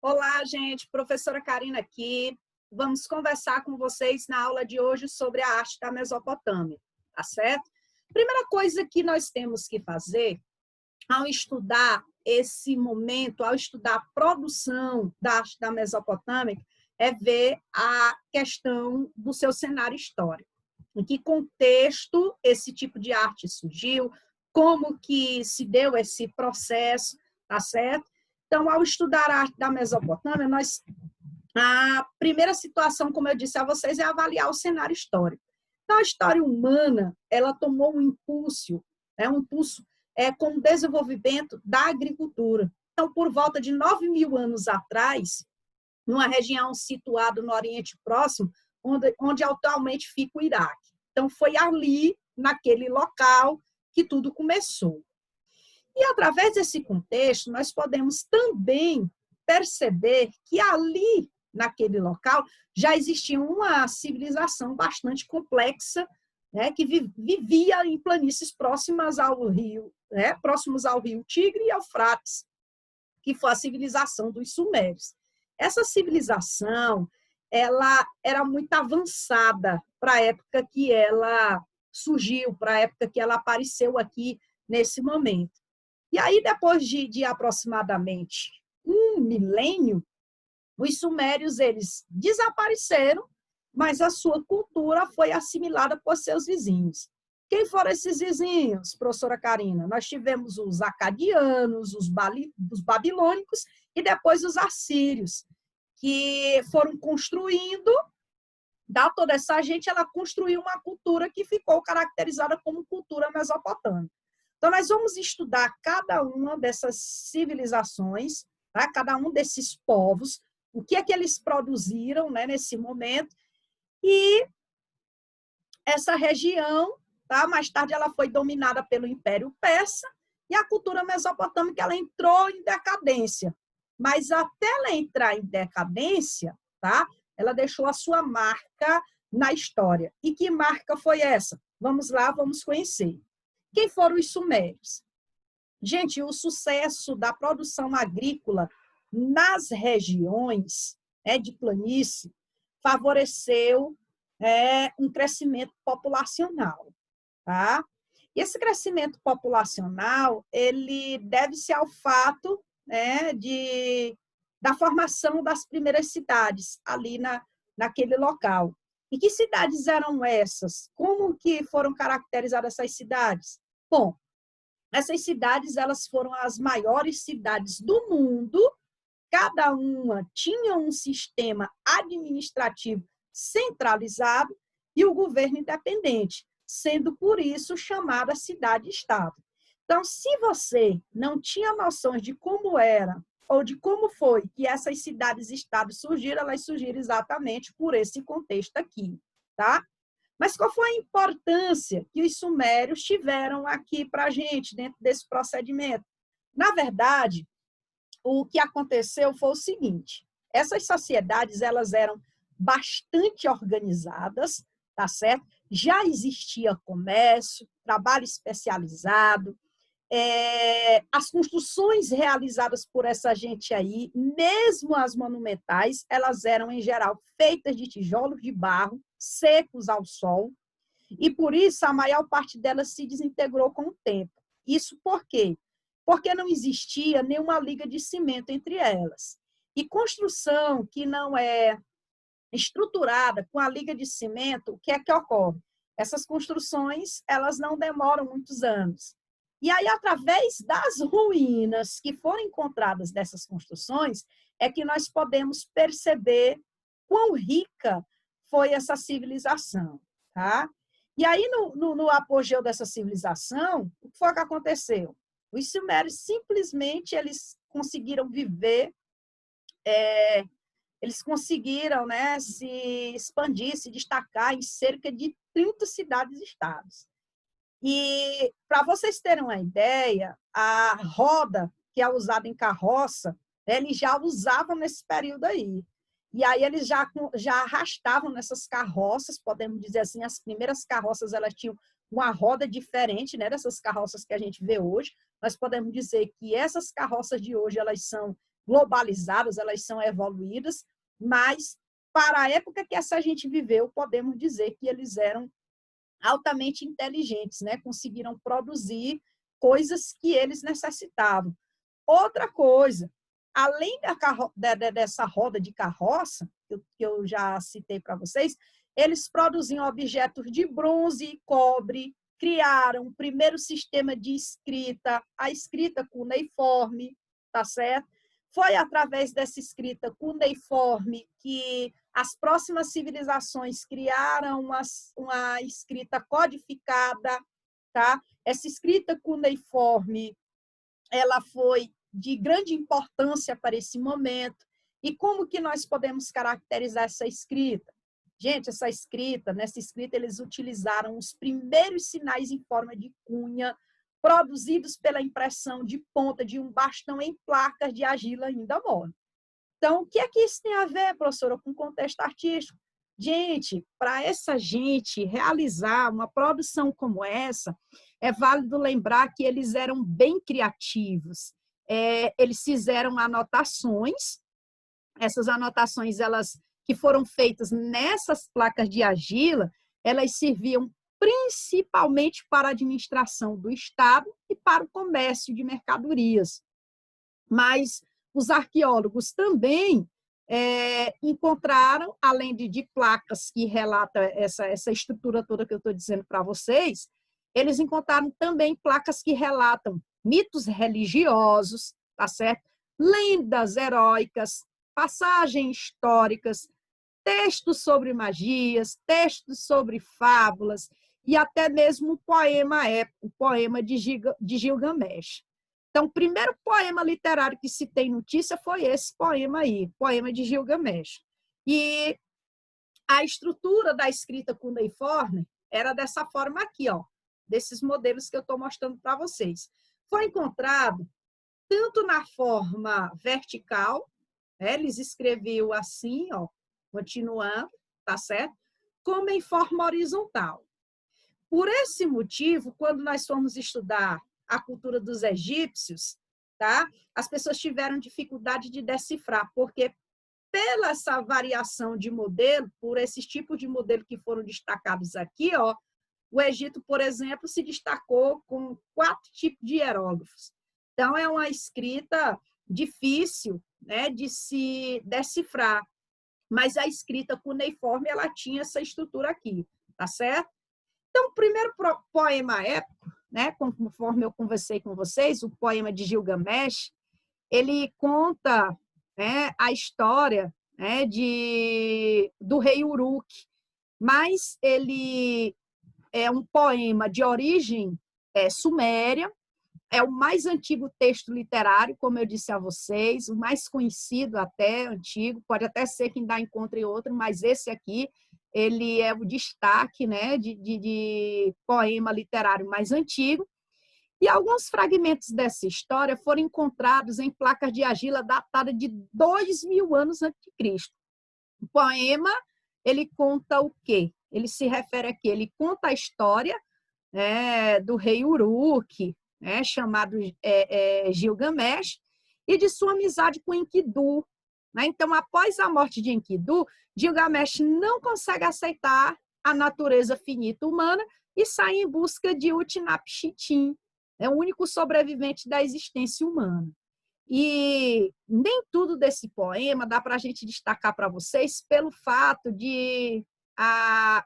Olá, gente. Professora Karina aqui. Vamos conversar com vocês na aula de hoje sobre a arte da Mesopotâmia, tá certo? Primeira coisa que nós temos que fazer ao estudar esse momento, ao estudar a produção da arte da Mesopotâmia, é ver a questão do seu cenário histórico. Em que contexto esse tipo de arte surgiu, como que se deu esse processo, tá certo? Então, ao estudar a arte da Mesopotâmia, a primeira situação, como eu disse a vocês, é avaliar o cenário histórico. Então, a história humana, ela tomou um impulso com o desenvolvimento da agricultura. Então, por volta de 9.000 anos atrás, numa região situada no Oriente Próximo, onde atualmente fica o Iraque. Então, foi ali, naquele local, que tudo começou. E, através desse contexto, nós podemos também perceber que ali, naquele local, já existia uma civilização bastante complexa, né, que vivia em planícies próximas ao rio, né, próximos ao rio Tigre e Eufrates, que foi a civilização dos sumérios. Essa civilização, ela era muito avançada para a época que ela surgiu, para a época que ela apareceu aqui nesse momento. E aí, depois de aproximadamente um milênio, os sumérios eles desapareceram, mas a sua cultura foi assimilada por seus vizinhos. Quem foram esses vizinhos, professora Karina? Nós tivemos os acadianos, os babilônicos e depois os assírios, que foram construindo, da toda essa gente, ela construiu uma cultura que ficou caracterizada como cultura mesopotâmica. Então, nós vamos estudar cada uma dessas civilizações, tá? Cada um desses povos, o que é que eles produziram, né, nesse momento, e essa região, tá? Mais tarde ela foi dominada pelo Império Persa, e a cultura mesopotâmica ela entrou em decadência. Mas até ela entrar em decadência, tá? Ela deixou a sua marca na história. E que marca foi essa? Vamos lá, vamos conhecer. Quem foram os sumérios? Gente, o sucesso da produção agrícola nas regiões de planície favoreceu um crescimento populacional, tá? E esse crescimento populacional, ele deve-se ao fato da formação das primeiras cidades ali naquele local. E que cidades eram essas? Como que foram caracterizadas essas cidades? Bom, essas cidades elas foram as maiores cidades do mundo, cada uma tinha um sistema administrativo centralizado e o governo independente, sendo por isso chamada cidade-estado. Então, se você não tinha noções de como era ou de como foi que essas cidades-estados surgiram, elas surgiram exatamente por esse contexto aqui, tá? Mas qual foi a importância que os sumérios tiveram aqui para a gente, dentro desse procedimento? Na verdade, o que aconteceu foi o seguinte, essas sociedades elas eram bastante organizadas, tá certo? Já existia comércio, trabalho especializado, as construções realizadas por essa gente aí, mesmo as monumentais, elas eram, em geral, feitas de tijolos de barro, secos ao sol, e por isso a maior parte delas se desintegrou com o tempo. Isso por quê? Porque não existia nenhuma liga de cimento entre elas. E construção que não é estruturada com a liga de cimento, o que é que ocorre? Essas construções, elas não demoram muitos anos. E aí, através das ruínas que foram encontradas dessas construções, é que nós podemos perceber quão rica foi essa civilização, tá? E aí, no apogeu dessa civilização, o que foi que aconteceu? Os sumérios simplesmente eles conseguiram viver, eles conseguiram, né, se expandir, se destacar em cerca de 30 cidades-estados. E, para vocês terem uma ideia, a roda que é usada em carroça, eles já usavam nesse período aí. E aí eles já arrastavam nessas carroças, podemos dizer assim, as primeiras carroças elas tinham uma roda diferente, né, dessas carroças que a gente vê hoje. Nós podemos dizer que essas carroças de hoje elas são globalizadas, elas são evoluídas, mas para a época que essa gente viveu, podemos dizer que eles eram altamente inteligentes, né? Conseguiram produzir coisas que eles necessitavam. Outra coisa, além dessa roda de carroça, que eu já citei para vocês, eles produziam objetos de bronze e cobre, criaram o primeiro sistema de escrita, a escrita cuneiforme, tá certo? Foi através dessa escrita cuneiforme que as próximas civilizações criaram uma escrita codificada, tá? Essa escrita cuneiforme, ela foi de grande importância para esse momento. E como que nós podemos caracterizar essa escrita? Gente, nessa escrita eles utilizaram os primeiros sinais em forma de cunha, produzidos pela impressão de ponta de um bastão em placas de argila ainda mole. Então, o que é que isso tem a ver, professora, com o contexto artístico? Gente, para essa gente realizar uma produção como essa, é válido lembrar que eles eram bem criativos. Eles fizeram anotações, essas anotações elas que foram feitas nessas placas de argila, elas serviam principalmente para a administração do Estado e para o comércio de mercadorias. Mas os arqueólogos também encontraram, além de placas que relatam essa estrutura toda que eu estou dizendo para vocês, eles encontraram também placas que relatam mitos religiosos, tá certo? Lendas heróicas, passagens históricas, textos sobre magias, textos sobre fábulas e até mesmo o poema épico, o poema de Gilgamesh. Então, o primeiro poema literário que se tem notícia foi esse poema aí, poema de Gilgamesh. E a estrutura da escrita cuneiforme era dessa forma aqui, ó, desses modelos que eu estou mostrando para vocês. Foi encontrado tanto na forma vertical, eles escreviam assim, ó, continuando, tá certo? Como em forma horizontal. Por esse motivo, quando nós formos estudar a cultura dos egípcios, tá? As pessoas tiveram dificuldade de decifrar, porque pela essa variação de modelo, por esses tipos de modelo que foram destacados aqui, ó, o Egito, por exemplo, se destacou com 4 tipos de hieróglifos. Então, é uma escrita difícil, né, de se decifrar, mas a escrita cuneiforme ela tinha essa estrutura aqui, tá certo? Então, o primeiro poema épico, né, conforme eu conversei com vocês, o poema de Gilgamesh, ele conta, né, a história, né, do rei Uruk, mas ele é um poema de origem suméria, é o mais antigo texto literário, como eu disse a vocês, o mais conhecido até, antigo, pode até ser que ainda encontre outro, mas esse aqui, ele é o destaque, né, de poema literário mais antigo. E alguns fragmentos dessa história foram encontrados em placas de argila datadas de 2000 anos antes de Cristo. O poema, ele conta o quê? Ele se refere aqui, ele conta a história do rei Uruk, chamado Gilgamesh, e de sua amizade com Enkidu. Então, após a morte de Enkidu, Gilgamesh não consegue aceitar a natureza finita humana e sai em busca de Utnapishtim, o único sobrevivente da existência humana. E nem tudo desse poema dá para a gente destacar para vocês pelo fato de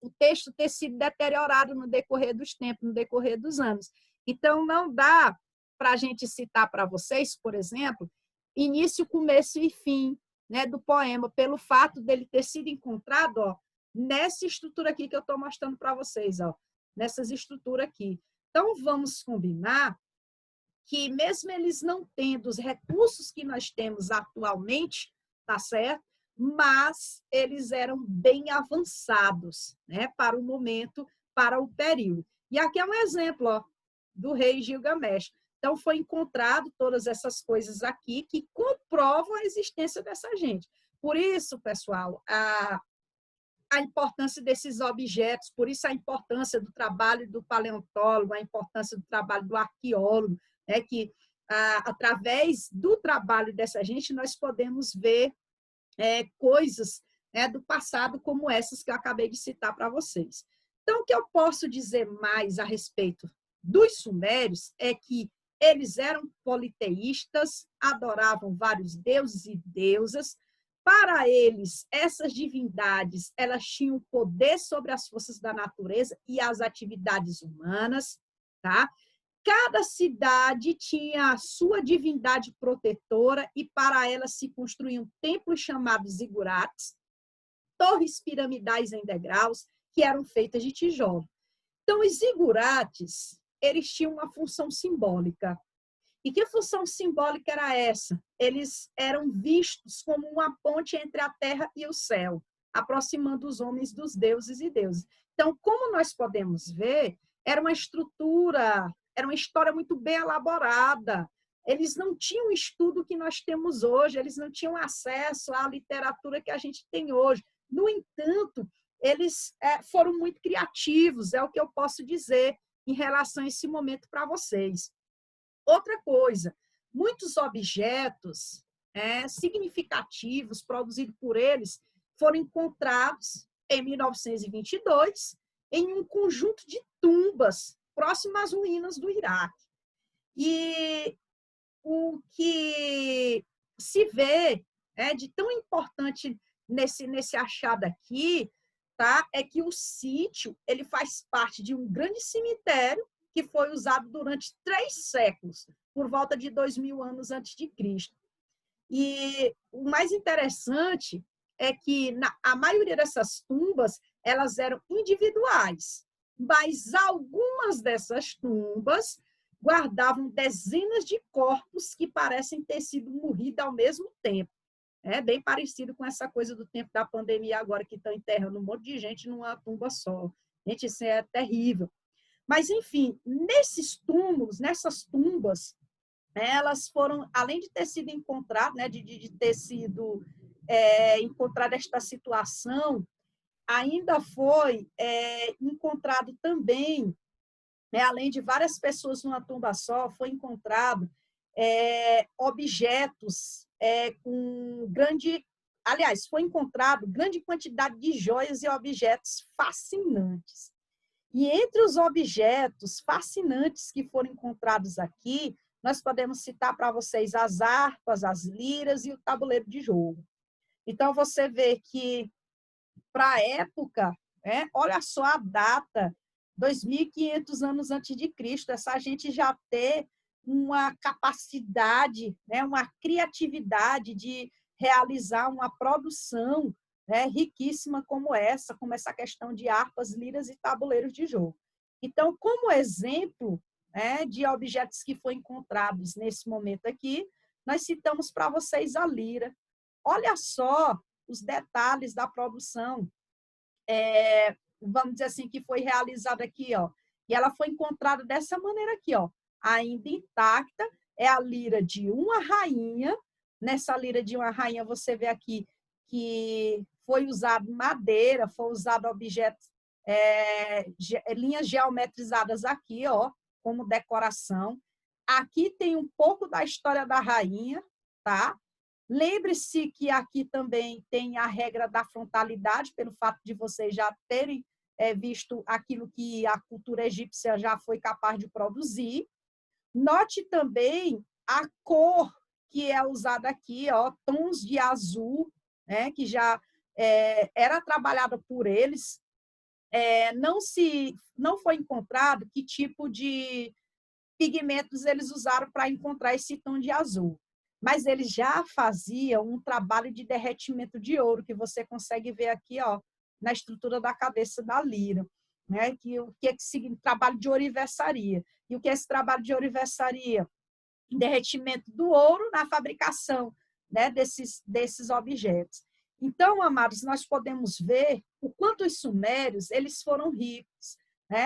o texto ter sido deteriorado no decorrer dos tempos, no decorrer dos anos. Então, não dá para a gente citar para vocês, por exemplo, início, começo e fim, né, do poema, pelo fato dele ter sido encontrado, ó, nessa estrutura aqui que eu estou mostrando para vocês, ó, nessas estruturas aqui. Então, vamos combinar que, mesmo eles não tendo os recursos que nós temos atualmente, tá certo? Mas eles eram bem avançados, né, para o momento, para o período. E aqui é um exemplo, ó, do rei Gilgamesh. Então, foi encontrado todas essas coisas aqui que comprovam a existência dessa gente. Por isso, pessoal, a importância desses objetos, por isso a importância do trabalho do paleontólogo, a importância do trabalho do arqueólogo, né, que através do trabalho dessa gente, nós podemos ver coisas, né, do passado como essas que eu acabei de citar para vocês. Então, o que eu posso dizer mais a respeito dos sumérios é que eles eram politeístas, adoravam vários deuses e deusas. Para eles, essas divindades, elas tinham poder sobre as forças da natureza e as atividades humanas, tá? Cada cidade tinha a sua divindade protetora e para ela se construíam templos chamados zigurates, torres piramidais em degraus, que eram feitas de tijolo. Então, os zigurates, eles tinham uma função simbólica. E que função simbólica era essa? Eles eram vistos como uma ponte entre a terra e o céu, aproximando os homens dos deuses e deusas. Então, como nós podemos ver, era uma estrutura, era uma história muito bem elaborada. Eles não tinham o estudo que nós temos hoje, eles não tinham acesso à literatura que a gente tem hoje. No entanto, eles foram muito criativos, é o que eu posso dizer em relação a esse momento para vocês. Outra coisa, muitos objetos significativos produzidos por eles foram encontrados em 1922 em um conjunto de tumbas próximas às ruínas do Iraque. E o que se vê de tão importante nesse achado aqui, tá, é que o sítio ele faz parte de um grande cemitério que foi usado durante 3 séculos, por volta de 2000 anos antes de Cristo. E o mais interessante é que a maioria dessas tumbas elas eram individuais, mas algumas dessas tumbas guardavam dezenas de corpos que parecem ter sido morridos ao mesmo tempo. É bem parecido com essa coisa do tempo da pandemia agora, que estão enterrando um monte de gente numa tumba só. Gente, isso é terrível. Mas, enfim, nesses túmulos, nessas tumbas, elas foram, além de ter sido encontradas, né, de ter sido encontrada esta situação, ainda foi encontrado também, né, além de várias pessoas numa tumba só, foi encontrado objetos com grande... Aliás, foi encontrado grande quantidade de joias e objetos fascinantes. E entre os objetos fascinantes que foram encontrados aqui, nós podemos citar para vocês as harpas, as liras e o tabuleiro de jogo. Então, você vê que, para a época, olha só a data, 2.500 anos antes de Cristo, essa gente já ter uma capacidade, uma criatividade de realizar uma produção riquíssima como essa questão de harpas, liras e tabuleiros de jogo. Então, como exemplo de objetos que foram encontrados nesse momento aqui, nós citamos para vocês a lira. Olha só os detalhes da produção, vamos dizer assim, que foi realizada aqui, ó, e ela foi encontrada dessa maneira aqui, ó, ainda intacta, é a lira de uma rainha. Nessa lira de uma rainha, você vê aqui que foi usado madeira, foi usado objetos, linhas geometrizadas aqui, ó, como decoração. Aqui tem um pouco da história da rainha, tá? Lembre-se que aqui também tem a regra da frontalidade, pelo fato de vocês já terem visto aquilo que a cultura egípcia já foi capaz de produzir. Note também a cor que é usada aqui, ó, tons de azul, que já era trabalhada por eles. Não foi encontrado que tipo de pigmentos eles usaram para encontrar esse tom de azul. Mas eles já faziam um trabalho de derretimento de ouro, que você consegue ver aqui, ó, na estrutura da cabeça da lira, né? O que significa trabalho de ourivesaria. E o que é esse trabalho de ourivesaria? Derretimento do ouro na fabricação, né, desses objetos. Então, amados, nós podemos ver o quanto os sumérios eles foram ricos,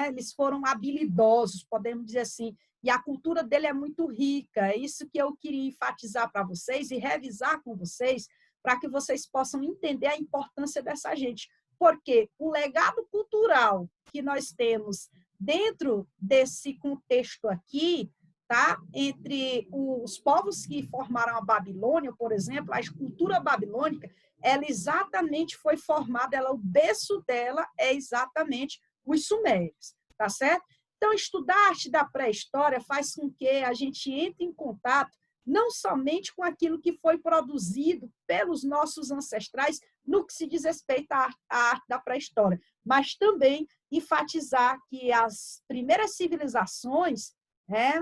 eles foram habilidosos, podemos dizer assim, e a cultura dele é muito rica. É isso que eu queria enfatizar para vocês e revisar com vocês, para que vocês possam entender a importância dessa gente. Porque o legado cultural que nós temos dentro desse contexto aqui tá? Entre os povos que formaram a Babilônia, por exemplo, a cultura babilônica, ela exatamente foi formada, o berço dela é exatamente os sumérios, tá certo? Então, estudar a arte da pré-história faz com que a gente entre em contato não somente com aquilo que foi produzido pelos nossos ancestrais no que se diz respeito à arte da pré-história, mas também enfatizar que as primeiras civilizações, né,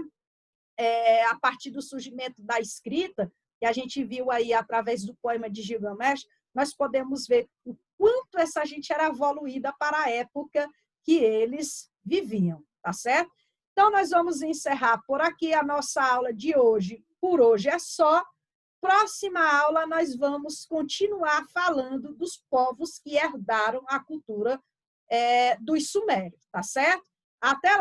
a partir do surgimento da escrita, que a gente viu aí através do poema de Gilgamesh, nós podemos ver o quanto essa gente era evoluída para a época que eles viviam, tá certo? Então, nós vamos encerrar por aqui a nossa aula de hoje. Por hoje é só. Próxima aula, nós vamos continuar falando dos povos que herdaram a cultura dos sumérios, tá certo? Até lá!